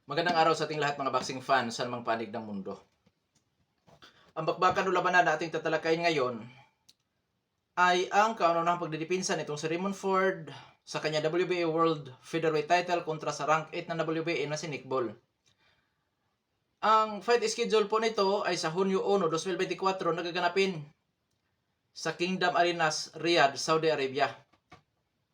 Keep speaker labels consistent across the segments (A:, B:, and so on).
A: Magandang araw sa ating lahat mga boxing fans sa namang panig ng mundo. Ang bakbakan o labanan na ating tatalakayin ngayon ay ang kauna-unahang pagdidipinsa nitong si Raymond Ford sa kanya WBA World Featherweight title kontra sa rank 8 na WBA na si Nick Ball. Ang fight schedule po nito ay sa Hunyo 1, 2024 nagaganapin sa Kingdom Arenas, Riyadh, Saudi Arabia.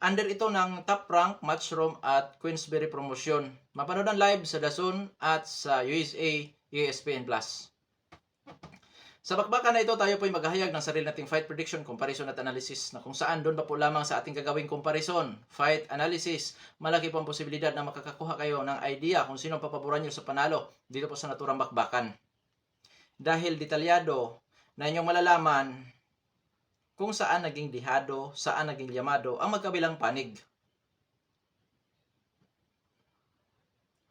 A: Under ito ng Top Rank, Matchroom at Queensberry Promotion. Mapanood live sa DAZN at sa USA, ESPN+. Sa bakbakan na ito, tayo po ay maghahayag ng sarili nating fight prediction, comparison at analysis na kung saan doon pa po lamang sa ating gagawing comparison, fight analysis, malaki po ang posibilidad na makakakuha kayo ng idea kung sino ang papaboran nyo sa panalo dito po sa naturang bakbakan. Dahil detalyado na inyong malalaman kung saan naging dihado, saan naging llamado ang magkabilang panig.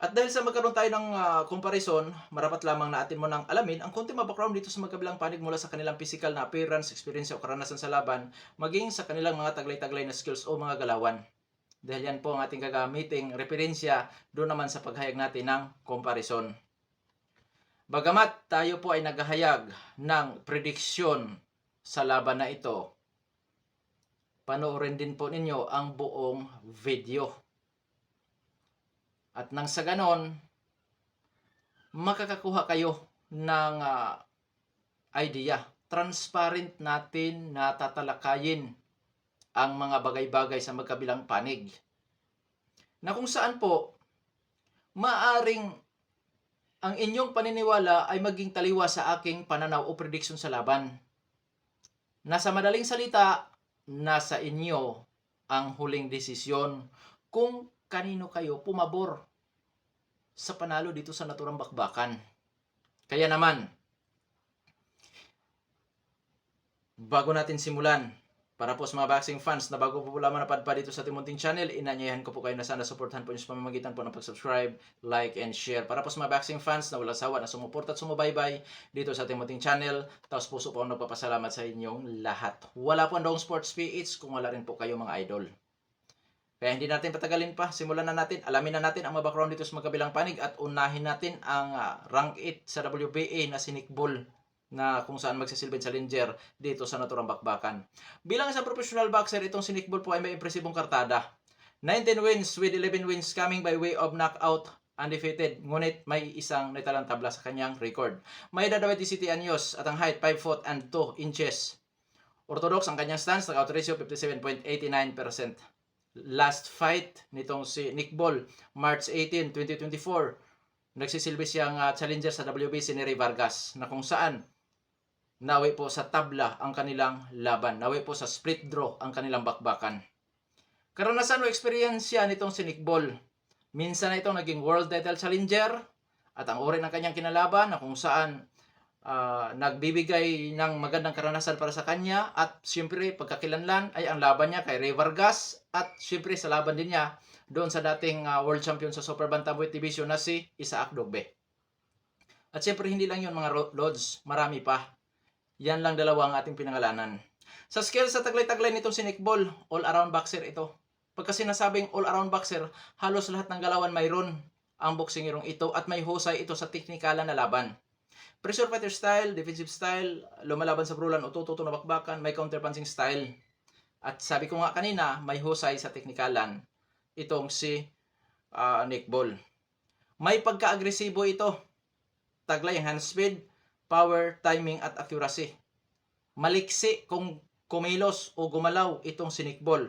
A: At dahil sa magkaroon tayo ng comparison, marapat lamang na atin mo nang alamin ang konting background dito sa magkabilang panig mula sa kanilang physical na appearance, experience o karanasan sa laban, maging sa kanilang mga taglay-taglay na skills o mga galawan. Dahil yan po ang ating gagamiting referensya doon naman sa paghayag natin ng comparison. Bagamat tayo po ay naghahayag ng prediksyon sa laban na ito, panoorin din po ninyo ang buong video. At nang sa ganon, makakakuha kayo ng idea. Transparent natin na tatalakayin ang mga bagay-bagay sa magkabilang panig. Na kung saan po, maaring ang inyong paniniwala ay maging taliwa sa aking pananaw o prediction sa laban. Nasa madaling salita, nasa inyo ang huling desisyon kung kanino kayo pumabor sa panalo dito sa naturang bakbakan. Kaya naman, bago natin simulan, para po sa mga boxing fans na bago po lamang napadpad dito sa Timunting Channel, inanyayahan ko po kayo na sana supportahan po niyo sa pamamagitan po ng pag-subscribe, like, and share. Para po sa mga boxing fans na walang sawa na sumuporta at sumubaybay dito sa Timunting Channel, taos puso po ang nagpapasalamat sa inyong lahat. Wala po ang Dong Sports PH kung wala rin po kayo mga idol. Kaya hindi natin patagalin pa, simulan na natin, alamin na natin ang mga background dito sa magkabilang panig at unahin natin ang rank 8 sa WBA na si Nick Ball na kung saan magsisilbing challenger dito sa naturang bakbakan. Bilang isang professional boxer, itong si Nick Ball po ay may impresibong kartada. 19 wins with 11 wins coming by way of knockout, undefeated, ngunit may isang naitalang tabla sa kanyang record. May edad 27 anyos at ang height 5 foot and 2 inches. Orthodox ang kanyang stance, knockout ratio 57.89%. Last fight nitong si Nick Ball, March 18, 2024, nagsisilbi siyang challenger sa WBC ni Ray Vargas na kung saan nawi po sa tabla ang kanilang laban, nawi po sa split draw ang kanilang bakbakan. Karanasan o eksperyensya nitong si Nick Ball, minsan na itong naging world title challenger at ang uri ng kanyang kinalaban na kung saan nagbibigay ng magandang karanasan para sa kanya at siyempre pagkakilanlan ay ang laban niya kay Ray Vargas at siyempre sa laban din niya doon sa dating world champion sa super bantamweight division na si Isaac Dogbe. At siyempre hindi lang yun mga lods, marami pa. Yan lang dalawa ang ating pinangalanan. Sa skill sa taglay-taglay nitong si Nick Ball, all-around boxer ito. Pagka sinasabing all-around boxer, halos lahat ng galawan mayroon ang boksingerong ito at may husay ito sa teknikalan na laban. Pressure fighter style, defensive style, lumalaban sa brulan o tututo na bakbakan, may counterpunching style. At sabi ko nga kanina, may husay sa teknikalan itong si Nick Ball. May pagka-agresibo ito. Taglay ang hand speed, power, timing at accuracy. Maliksi kung kumilos o gumalaw itong si Nick Ball.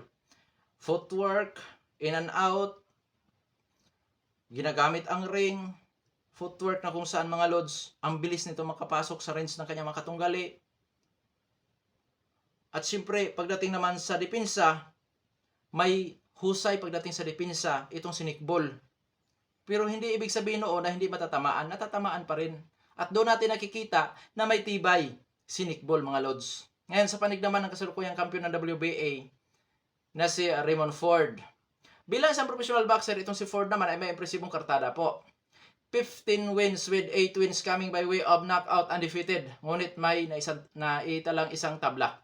A: Footwork, in and out, ginagamit ang ring, footwork na kung saan mga lods, ang bilis nito makapasok sa range ng kanyang mga katunggali. At siyempre, pagdating naman sa depensa, may husay pagdating sa depensa itong si Nick Ball. Pero hindi ibig sabihin noon na hindi matatamaan, natatamaan pa rin. At doon natin nakikita na may tibay si Nick Ball mga lods. Ngayon sa panig naman ng kasalukuyang kampiyon ng WBA na si Raymond Ford. Bilang isang professional boxer, itong si Ford naman ay may impresibong kartada po. 15 wins with 8 wins coming by way of knockout undefeated. Ngunit may naitalang isang tabla.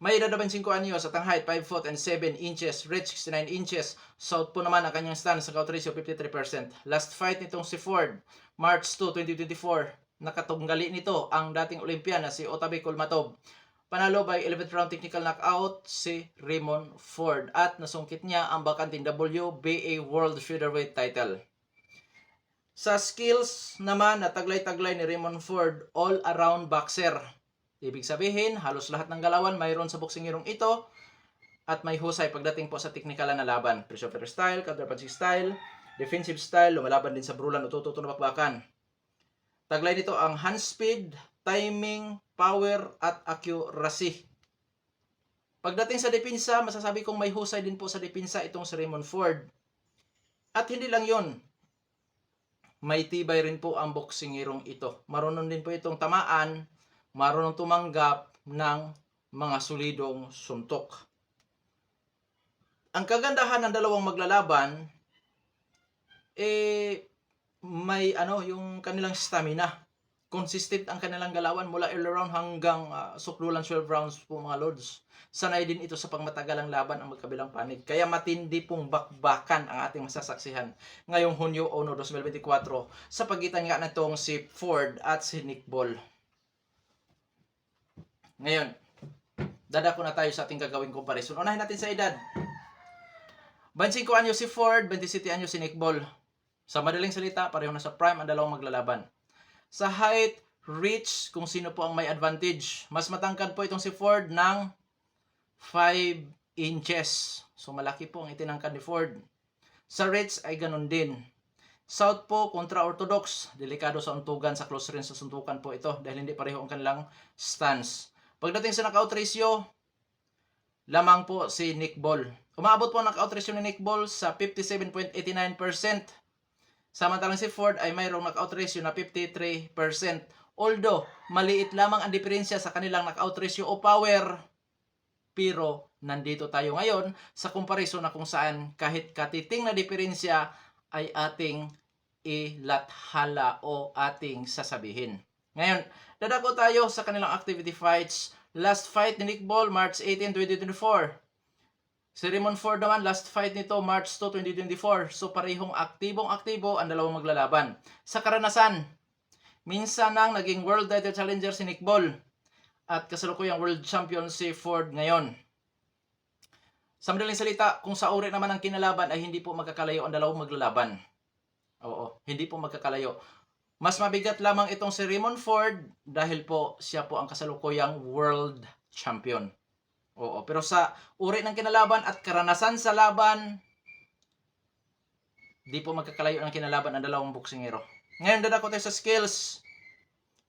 A: May edad 25 anyos at ang height 5 foot and 7 inches, reach 69 inches. Southpaw naman ang kanyang stance sa count ratio 53%. Last fight nitong si Ford, March 2, 2024. Nakatunggali nito ang dating Olympian na si Otabe Kulmatov. Panalo by 11th round technical knockout si Raymond Ford at nasungkit niya ang bakanting WBA World Featherweight title. Sa skills naman, nataglay-taglay ni Raymond Ford all-around boxer. Ibig sabihin, halos lahat ng galawan mayroon sa boksingirong ito at may husay pagdating po sa teknikalan na laban. Pressure fighter style, counter-punching style, defensive style, lumalaban din sa brulan o tututo na bakbakan. Taglay dito ang hand speed, timing, power, at accuracy. Pagdating sa depensa, masasabi kong may husay din po sa depensa itong si Raymond Ford. At hindi lang yun, may tibay rin po ang boksingirong ito. Marunong din po itong tamaan, marunong tumanggap ng mga solidong suntok. Ang kagandahan ng dalawang maglalaban, may yung kanilang stamina. Consistent ang kanilang galawan mula early round hanggang suklulan 12 rounds po mga lords. Sanay din ito sa pangmatagalang laban ang magkabilang panig. Kaya matindi pong bakbakan ang ating masasaksihan ngayong Hunyo 1, 2024 sa pagitan nga nitong si Ford at si Nick Ball. Ngayon, dadako na tayo sa ating gagawing comparison. Unahin natin sa edad. 25 anyo si Ford, 27 anyo si Nick Ball. Sa madaling salita, pareho na sa prime ang dalawang maglalaban. Sa height, reach, kung sino po ang may advantage. Mas matangkad po itong si Ford ng 5 inches. So malaki po ang itinangkad ni Ford. Sa reach ay ganun din. Southpaw kontra orthodox. Delikado sa untugan sa close range sa suntukan po ito dahil hindi pareho ang kanilang stance. Pagdating sa knockout ratio, lamang po si Nick Ball. Umaabot po ang knockout ratio ni Nick Ball sa 57.89%. Samantalang si Ford ay mayroong knockout ratio na 53%. Although, maliit lamang ang diferensya sa kanilang knockout ratio o power. Pero, nandito tayo ngayon sa comparison na kung saan kahit katiting na diferensya ay ating ilathala o ating sasabihin. Ngayon, dadako tayo sa kanilang activity fights. Last fight ni Nick Ball, March 18, 2024. Si Raymond Ford naman, last fight nito, March 2, 2024. So, parehong aktibong-aktibo ang dalawang maglalaban. Sa karanasan, minsan nang naging world title challenger si Nick Ball at kasalukuyang world champion si Ford ngayon. Sa madaling salita, kung sa uri naman ng kinalaban ay hindi po magkakalayo ang dalawang maglalaban. Oo, hindi po magkakalayo. Mas mabigat lamang itong si Raymond Ford dahil po siya po ang kasalukuyang world champion. Oo, pero sa uri ng kinalaban at karanasan sa laban, di po magkakalayo ng kinalaban ang dalawang boksingero. Ngayon, dadako tayo sa skills.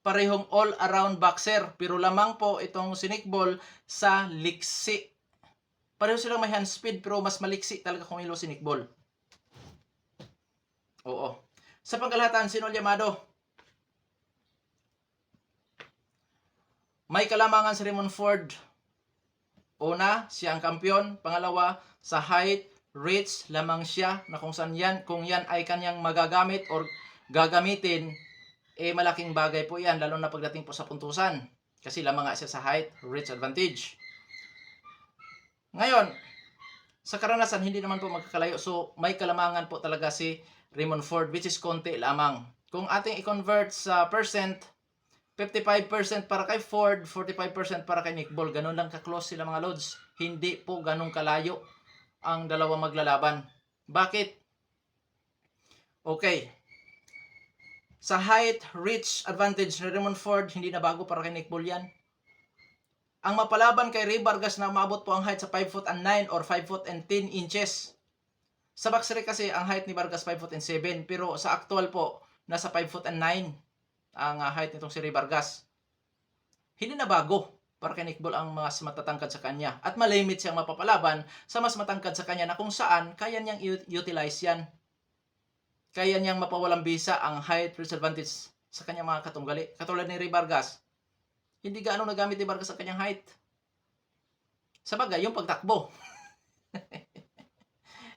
A: Parehong all-around boxer, pero lamang po itong si Nick Ball sa liksi. Pareho silang may hand speed, pero mas maliksi talaga kumilo si Nick Ball. Oo. Sa pangkalahatan, sino Llamado? May kalamangan si Raymond Ford. Una, siya ang kampiyon. Pangalawa, sa height, reach, lamang siya na kung yan ay kanyang magagamit or gagamitin, malaking bagay po yan, lalo na pagdating po sa puntusan. Kasi lamang nga siya sa height, reach advantage. Ngayon, sa karanasan, hindi naman po magkakalayo. So, may kalamangan po talaga si Raymond Ford, which is konti lamang. Kung ating i-convert sa percent, 55% para kay Ford, 45% para kay Nick Ball. Ganun lang ka-close sila mga lods. Hindi po ganun kalayo ang dalawang maglalaban. Bakit? Okay. Sa height, reach, advantage ni Raymond Ford, hindi na bago para kay Nick Ball yan. Ang mapalaban kay Ray Vargas na umabot po ang height sa 5 foot and 9 or 5 foot and 10 inches. Sa boxer kasi, ang height ni Vargas 5 foot and 7. Pero sa actual po, nasa 5 foot and 9. Ang height nitong si Ray Vargas. Hindi na bago para kay Nick Ball ang mas matatangkad sa kanya. At malimit siyang mapapalaban sa mas matangkad sa kanya na kung saan kaya niyang utilize yan. Kaya niyang mapawalang bisa ang height disadvantage sa kanyang mga katunggali. Katulad ni Ray Vargas. Hindi gaano nagamit ni Vargas sa kanyang height. Sa bagay, yung pagtakbo.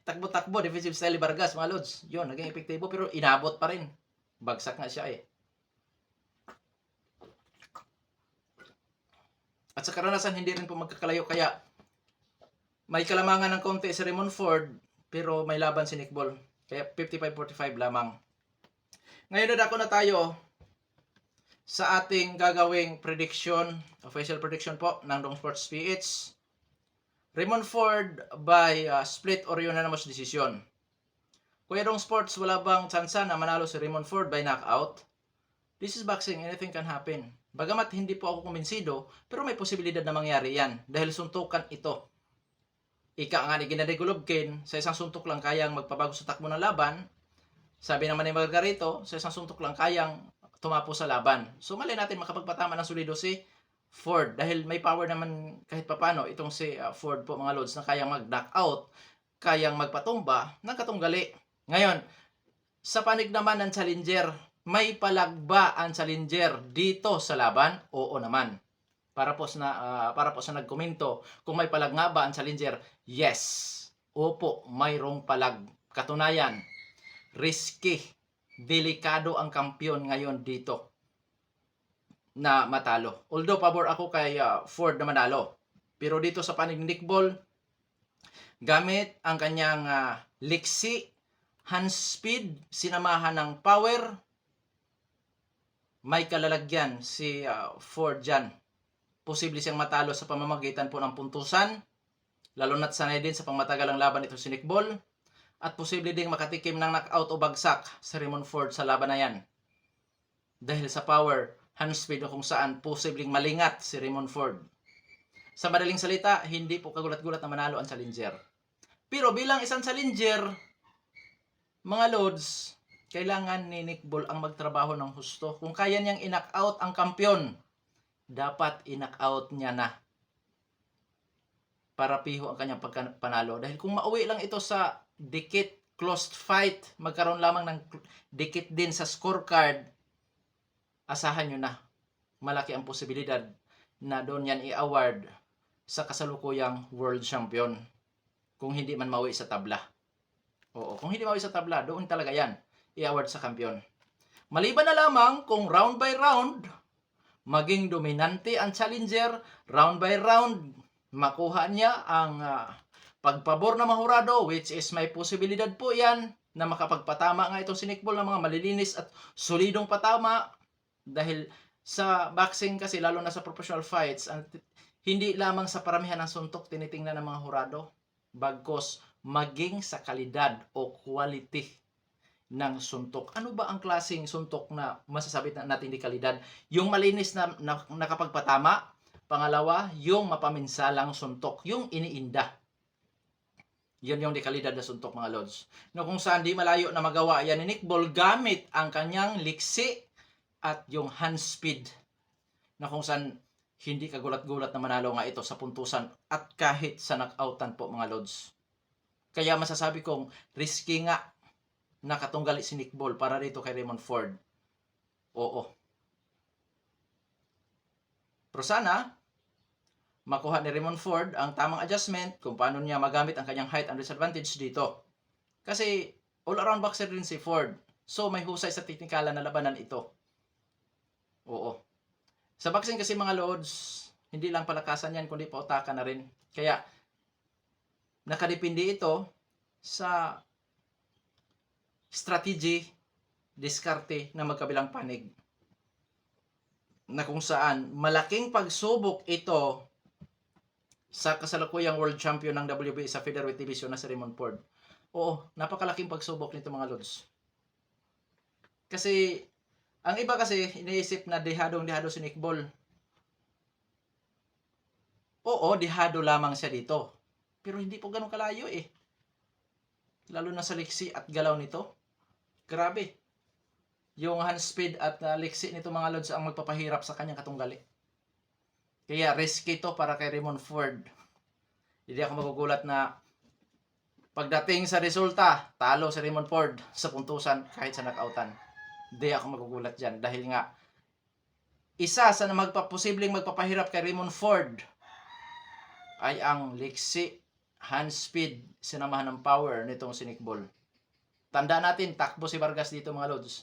A: Takbo-takbo, defensive style ni Vargas, mga lods. Yun, naging epektibo pero inabot pa rin. Bagsak nga siya eh. At sa karanasan, hindi rin po magkakalayo. Kaya may kalamangan ng konti si Raymond Ford, pero may laban si Nick Ball. Kaya 55-45 lamang. Ngayon na tayo sa ating gagawing prediction, official prediction po ng Dong Sports PH. Raymond Ford by split or unanimous decision. Kuya Dong Sports, wala bang tsansa na manalo si Raymond Ford by knockout? This is boxing, anything can happen. Bagamat hindi po ako kumbinsido, pero may posibilidad na mangyari yan dahil suntukan ito. Ika nga ni Gennady Golovkin, sa isang suntok lang kayang magpabago sa takbo ng laban. Sabi naman ni Margarito, sa isang suntok lang kayang tumapo sa laban. So mali natin makapagpatama ng solido si Ford dahil may power naman kahit papano itong si Ford po mga lods na kayang mag-knockout, kayang magpatumba ng katunggali. Ngayon, sa panig naman ng challenger, may palagba ang challenger dito sa laban? Oo naman. Para po sa nagkomento, kung may palag nga ba ang challenger? Yes. Opo, mayroong palag. Katunayan, risky, delikado ang kampiyon ngayon dito na matalo. Although pabor ako kay Ford na manalo. Pero dito sa panig ni Nick Ball, gamit ang kanyang liksi, hand speed, sinamahan ng power, may kalalagyan si Ford dyan. Posible siyang matalo sa pamamagitan po ng puntusan, lalo na't sanay din sa pangmatagalang laban ito si Nick Ball, at posible ding makatikim ng knockout o bagsak sa Raymond Ford sa laban na yan. Dahil sa power, hand speed o kung saan posibleng malingat si Raymond Ford. Sa madaling salita, hindi po kagulat-gulat na manalo ang challenger. Pero bilang isang challenger, mga lods, kailangan ni Nick Ball ang magtrabaho ng husto. Kung kaya niyang i-knockout ang kampiyon, dapat i-knockout niya na para piho ang kanyang pagpanalo. Dahil kung mauwi lang ito sa dikit, close fight, magkaroon lamang ng dikit din sa scorecard, asahan nyo na. Malaki ang posibilidad na doon yan i-award sa kasalukuyang world champion. Kung hindi man mauwi sa tabla. Oo, kung hindi mauwi sa tabla, doon talaga yan i-award sa kampiyon. Maliban na lamang kung round by round, maging dominante ang challenger, round by round, makuha niya ang pagpabor na mahurado, which is may posibilidad po yan na makapagpatama nga itong si Nick Ball ng mga malilinis at solidong patama. Dahil sa boxing kasi, lalo na sa professional fights, hindi lamang sa paramihan ng suntok tinitingnan ng mga hurado, bagkos maging sa kalidad o quality ng suntok. Ano ba ang klaseng suntok na masasabi natin di kalidad? Yung malinis na nakapagpatama. Pangalawa, yung mapaminsalang suntok. Yung iniinda. Yun yung di kalidad na suntok mga lods. No, kung saan di malayo na magawa yan ni Nick Ball gamit ang kanyang liksi at yung hand speed. Na kung saan hindi kagulat-gulat na manalo nga ito sa puntusan at kahit sa knockoutan po mga lods. Kaya masasabi kong risky nga na katunggali si Nick Ball para dito kay Raymond Ford. Oo. Pero sana, makuha ni Raymond Ford ang tamang adjustment kung paano niya magamit ang kanyang height and disadvantage dito. Kasi all-around boxer din si Ford. So may husay sa teknikalan na labanan ito. Oo. Sa boxing kasi mga lods, hindi lang palakasan yan kundi pautakan na rin. Kaya nakadepende ito sa strategy, diskarte na magkabilang panig. Na kung saan malaking pagsubok ito sa kasalukuyang world champion ng WBA sa featherweight division na si Raymond Ford. Oo, napakalaking pagsubok nito mga lods. Kasi ang iba kasi iniisip na dehadong-dehado si Nick Ball. Oo, dehado lamang siya dito. Pero hindi po ganun kalayo eh. Lalo na sa liksi at galaw nito. Grabe. Yung hand speed at liksi nito mga lods ang magpapahirap sa kanyang katunggali. Kaya risky to para kay Raymond Ford. Hindi ako magugulat na pagdating sa resulta, talo si Raymond Ford sa puntusan kahit sa knockoutan. Hindi ako magugulat dyan dahil nga isa sa posibleng magpapahirap kay Raymond Ford ay ang liksi, hand speed, sinamahan ng power nitong si Nick Ball. Tandaan natin, takbo si Vargas dito mga lods.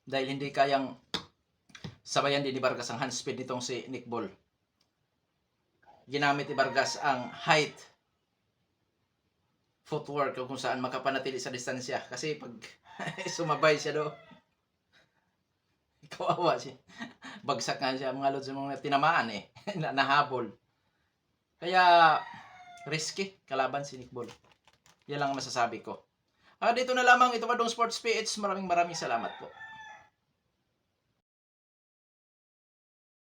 A: dahil hindi kayang sabayan din ni Vargas ang hand speed nitong si Nick Ball. Ginamit ni Vargas ang height, footwork kung saan makapanatili sa distansya. Kasi pag sumabay siya do, kawawa siya. Bagsak nga siya mga lods, mga tinamaan nahabol. Kaya risky kalaban si Nick Ball. Yan lang ang masasabi ko. Dito na lamang, ito Badong Sports PH. Maraming salamat po.